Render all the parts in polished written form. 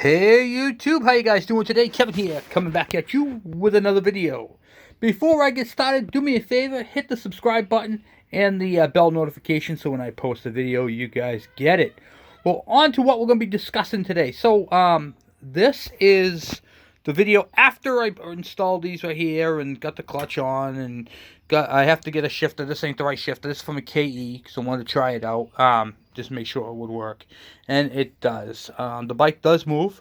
Hey YouTube, how you guys doing today? Kevin here, coming back at you with another video. Before I get started, do me a favor, hit the subscribe button and the bell notification so when I post a video, you guys get it. Well, on to what we're going to be discussing today. So, this is the video after I installed these right here and got the clutch on and I have to get a shifter. This ain't the right shifter. This is from a KE because I wanted to try it out. Just make sure it would work. And it does. The bike does move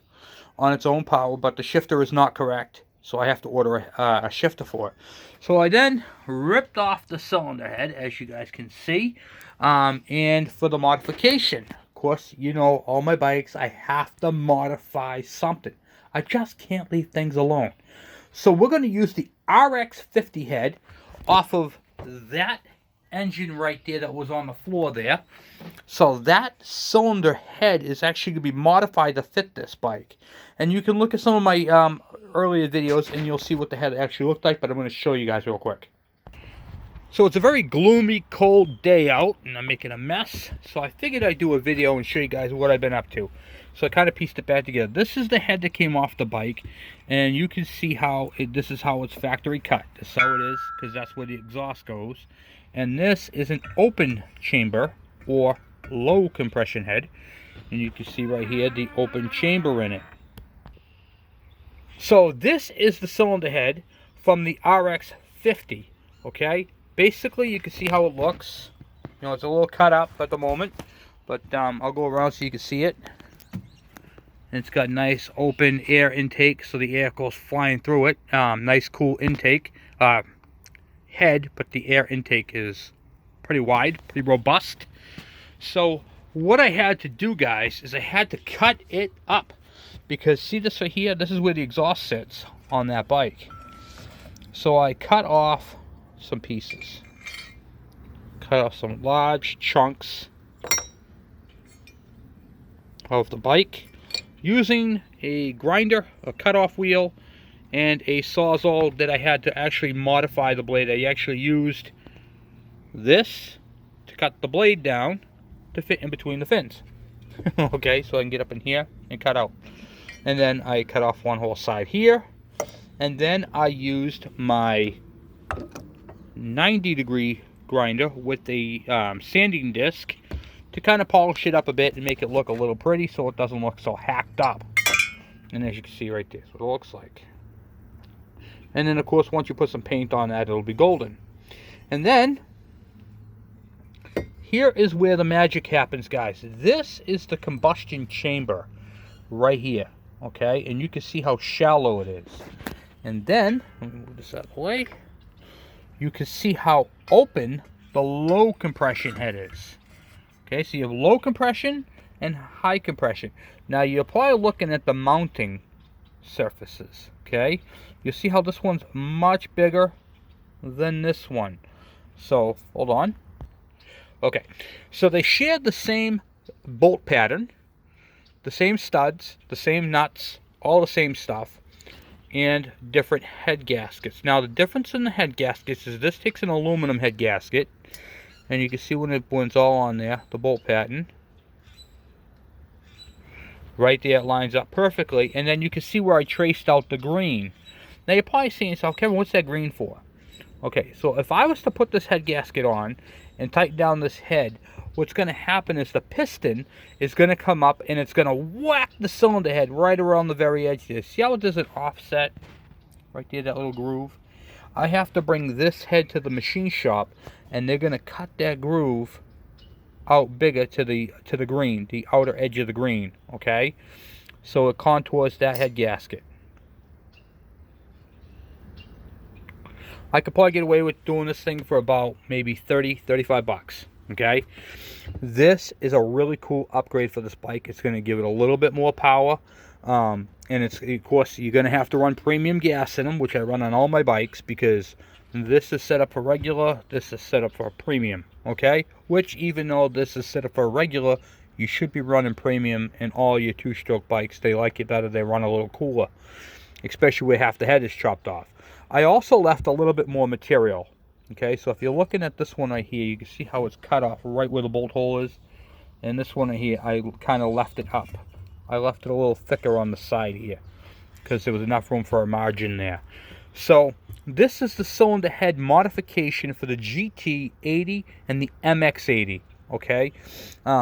on its own power, but the shifter is not correct. So I have to order a shifter for it. So I then ripped off the cylinder head, as you guys can see. And for the modification, of course, you know, all my bikes, I have to modify something. I just can't leave things alone. So we're going to use the RX50 head off of that engine right there that was on the floor there. So that cylinder head is actually going to be modified to fit this bike. And you can look at some of my earlier videos and you'll see what the head actually looked like, but I'm going to show you guys real quick. So it's a very gloomy, cold day out, and I'm making a mess. So I figured I'd do a video and show you guys what I've been up to. So I kind of pieced it back together. This is the head that came off the bike, and you can see how this is how it's factory cut. This is how it is, because that's where the exhaust goes. And this is an open chamber, or low compression head. And you can see right here the open chamber in it. So this is the cylinder head from the RX50, okay? Basically, you can see how it looks. You know, it's a little cut up at the moment, but I'll go around so you can see it. And it's got nice open air intake, so the air goes flying through it. Nice cool intake head, but the air intake is pretty wide, pretty robust. So what I had to do, guys, is I had to cut it up. Because see this right here? This is where the exhaust sits on that bike. So I cut off some pieces. Cut off some large chunks of the bike using a grinder, a cutoff wheel, and a sawzall that I had to actually modify the blade. I actually used this to cut the blade down to fit in between the fins. Okay, so I can get up in here and cut out. And then I cut off one whole side here. And then I used my 90-degree grinder with a sanding disc to kind of polish it up a bit and make it look a little pretty so it doesn't look so hacked up. And as you can see right there, that's what it looks like. And then of course once you put some paint on that, it'll be golden. And then here is where the magic happens, guys. This is the combustion chamber right here, okay? And you can see how shallow it is. And then, let me move this out of the way, you can see how open the low compression head is. Okay, so you have low compression and high compression. Now you're probably looking at the mounting surfaces, okay? You'll see how this one's much bigger than this one. So, hold on. Okay, so they share the same bolt pattern, the same studs, the same nuts, all the same stuff, and different head gaskets. Now the difference in the head gaskets is this takes an aluminum head gasket, and you can see when it's all on there, the bolt pattern. Right there, it lines up perfectly, and then you can see where I traced out the green. Now you're probably saying to yourself, Kevin, what's that green for? Okay, so if I was to put this head gasket on and tighten down this head, what's going to happen is the piston is going to come up and it's going to whack the cylinder head right around the very edge there. See how it does an offset right there, that little groove? I have to bring this head to the machine shop and they're going to cut that groove out bigger to the green, the outer edge of the green, okay? So it contours that head gasket. I could probably get away with doing this thing for about maybe 30, 35 bucks. Okay, this is a really cool upgrade for this bike. It's going to give it a little bit more power, and it's, of course, you're going to have to run premium gas in them, which I run on all my bikes, because this is set up for regular, this is set up for premium, okay? Which, even though this is set up for regular, you should be running premium in all your two-stroke bikes. They like it better, they run a little cooler, especially where half the head is chopped off. I also left a little bit more material. Okay, so if you're looking at this one right here, you can see how it's cut off right where the bolt hole is. And this one right here, I kind of left it up I left it a little thicker on the side here because there was enough room for a margin there. So this is the cylinder head modification for the GT80 and the MX80. Okay,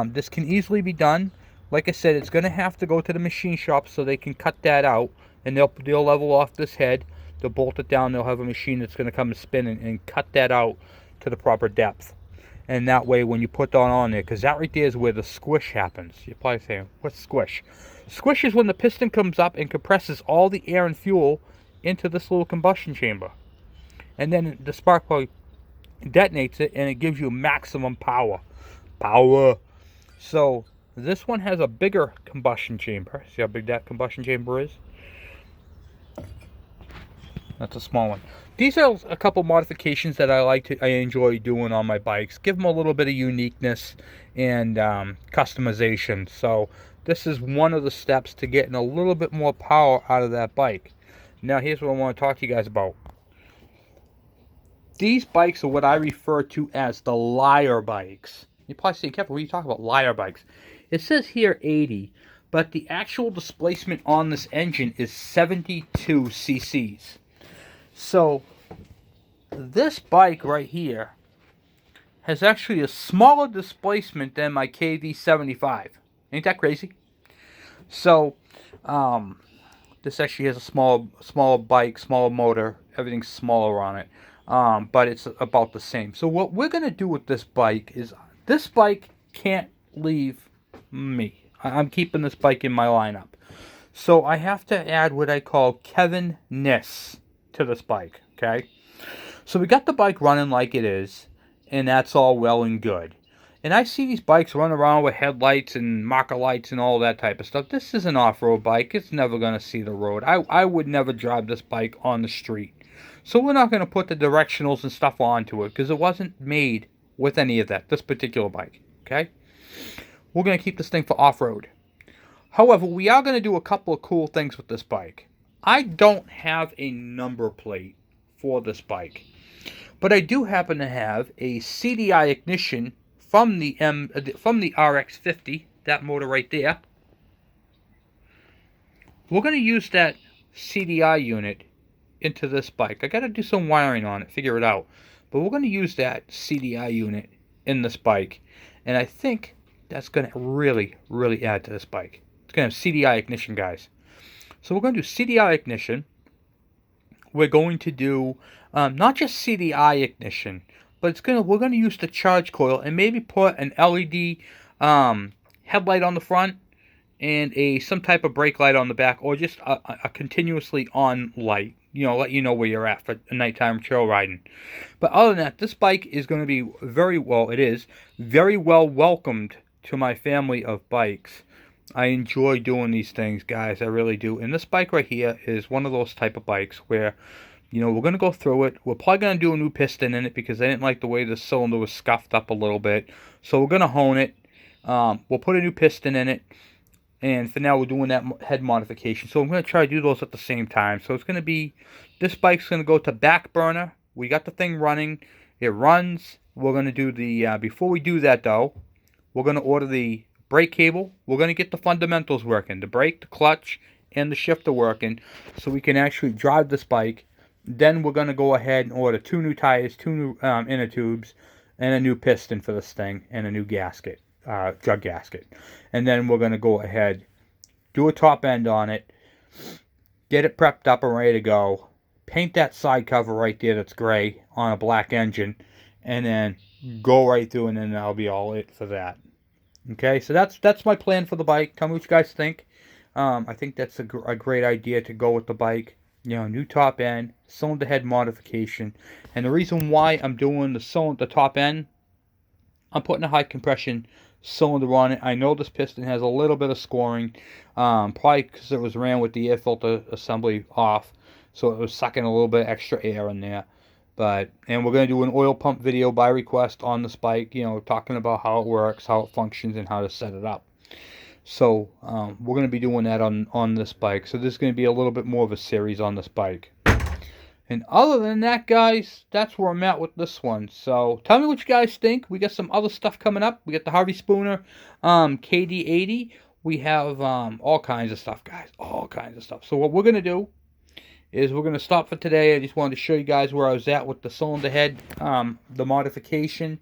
this can easily be done. Like I said, it's going to have to go to the machine shop so they can cut that out, and they'll level off this head. They'll bolt it down. They'll have a machine that's going to come and spin and cut that out to the proper depth. And that way, when you put that on there, because that right there is where the squish happens. You're probably saying, what's squish? Squish is when the piston comes up and compresses all the air and fuel into this little combustion chamber. And then the spark plug detonates it, and it gives you maximum power. So this one has a bigger combustion chamber. See how big that combustion chamber is? That's a small one. These are a couple modifications that I enjoy doing on my bikes. Give them a little bit of uniqueness and customization. So this is one of the steps to getting a little bit more power out of that bike. Now here's what I want to talk to you guys about. These bikes are what I refer to as the liar bikes. You're probably saying, Kevin, what are you talking about, liar bikes? It says here 80, but the actual displacement on this engine is 72 cc's. So this bike right here has actually a smaller displacement than my KV75. Ain't that crazy? So this actually has a smaller bike, smaller motor, everything's smaller on it. But it's about the same. So what we're going to do with this bike is, this bike can't leave me. I'm keeping this bike in my lineup. So I have to add what I call Kevin-ness to this bike, okay? So we got the bike running like it is, and that's all well and good. And I see these bikes run around with headlights and marker lights and all that type of stuff. This is an off-road bike. It's never going to see the road. I would never drive this bike on the street. So we're not going to put the directionals and stuff onto it because it wasn't made with any of that, this particular bike, okay? We're going to keep this thing for off-road. However, we are going to do a couple of cool things with this bike. I don't have a number plate for this bike, but I do happen to have a CDI ignition from the RX-50, that motor right there. We're going to use that CDI unit into this bike. I got to do some wiring on it, figure it out. But we're going to use that CDI unit in this bike. And I think that's going to really, really add to this bike. It's going to have CDI ignition, guys. So we're going to do CDI ignition. We're going to do not just CDI ignition, but we're going to use the charge coil and maybe put an LED headlight on the front and some type of brake light on the back, or just a continuously on light. You know, let you know where you're at for nighttime trail riding. But other than that, this bike is going to be very well welcomed to my family of bikes. I enjoy doing these things, guys. I really do. And this bike right here is one of those type of bikes where, you know, we're going to go through it. We're probably going to do a new piston in it because I didn't like the way the cylinder was scuffed up a little bit. So we're going to hone it. We'll put a new piston in it. And for now, we're doing that head modification. So I'm going to try to do those at the same time. So it's going to be, this bike's going to go to back burner. We got the thing running. It runs. We're going to do the, before we do that though, we're going to order the brake cable. We're going to get the fundamentals working. The brake, the clutch, and the shifter working. So we can actually drive this bike. Then we're going to go ahead and order 2 new tires, 2 new inner tubes, and a new piston for this thing, and a new gasket. Jug gasket. And then we're going to go ahead, do a top end on it, get it prepped up and ready to go, paint that side cover right there that's gray on a black engine, and then go right through, and then that'll be all it for that. Okay, so that's my plan for the bike. Tell me what you guys think. I think that's a great idea to go with the bike. You know, new top end, cylinder head modification. And the reason why I'm doing the top end, I'm putting a high compression cylinder on it. I know this piston has a little bit of scoring, probably because it was ran with the air filter assembly off, so it was sucking a little bit extra air in there. And we're going to do an oil pump video by request on this bike, you know, talking about how it works, how it functions, and how to set it up. So we're going to be doing that on this bike. So this is going to be a little bit more of a series on this bike. And other than that, guys, that's where I'm at with this one. So tell me what you guys think. We got some other stuff coming up. We got the Harvey Spooner KD80. we have all kinds of stuff, guys. All kinds of stuff. So what we're going to do is we're going to stop for today. I just wanted to show you guys where I was at with the cylinder head, the modification.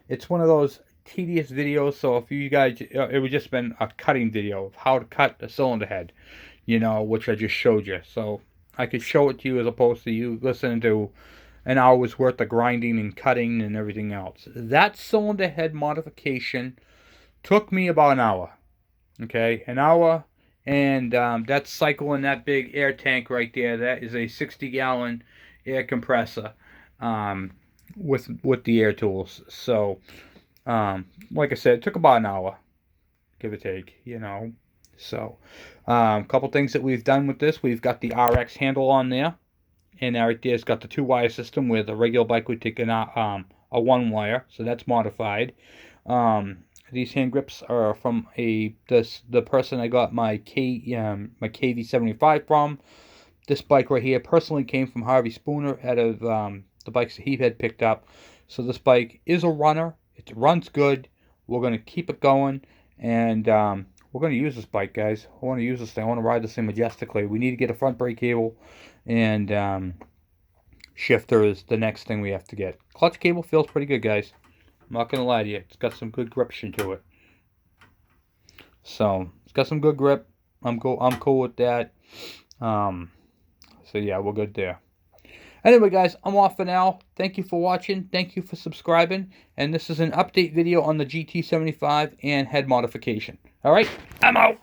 It's one of those tedious videos, so if you guys, it would just been a cutting video of how to cut the cylinder head, you know, which I just showed you. So I could show it to you as opposed to you listening to an hour's worth of grinding and cutting and everything else. That cylinder head modification took me about an hour. Okay, an hour, and that's cycling that big air tank right there. That is a 60-gallon air compressor with the air tools. So, like I said, it took about an hour, give or take, you know. So, a couple things that we've done with this. We've got the RX handle on there, and right there it's got the 2-wire system where the regular bike would take a 1-wire, so that's modified. These hand grips are from the person I got my KV75 from. This bike right here personally came from Harvey Spooner out of the bikes that he had picked up. So this bike is a runner. It runs good. We're going to keep it going, and we're going to use this bike, guys. I want to use this thing. I want to ride this thing majestically. We need to get a front brake cable, and shifter is the next thing we have to get. Clutch cable feels pretty good, guys. I'm not going to lie to you. It's got some good gription to it. So, it's got some good grip. I'm cool with that. So, yeah, we're good there. Anyway, guys, I'm off for now. Thank you for watching. Thank you for subscribing. And this is an update video on the GT75 and head modification. All right, I'm out.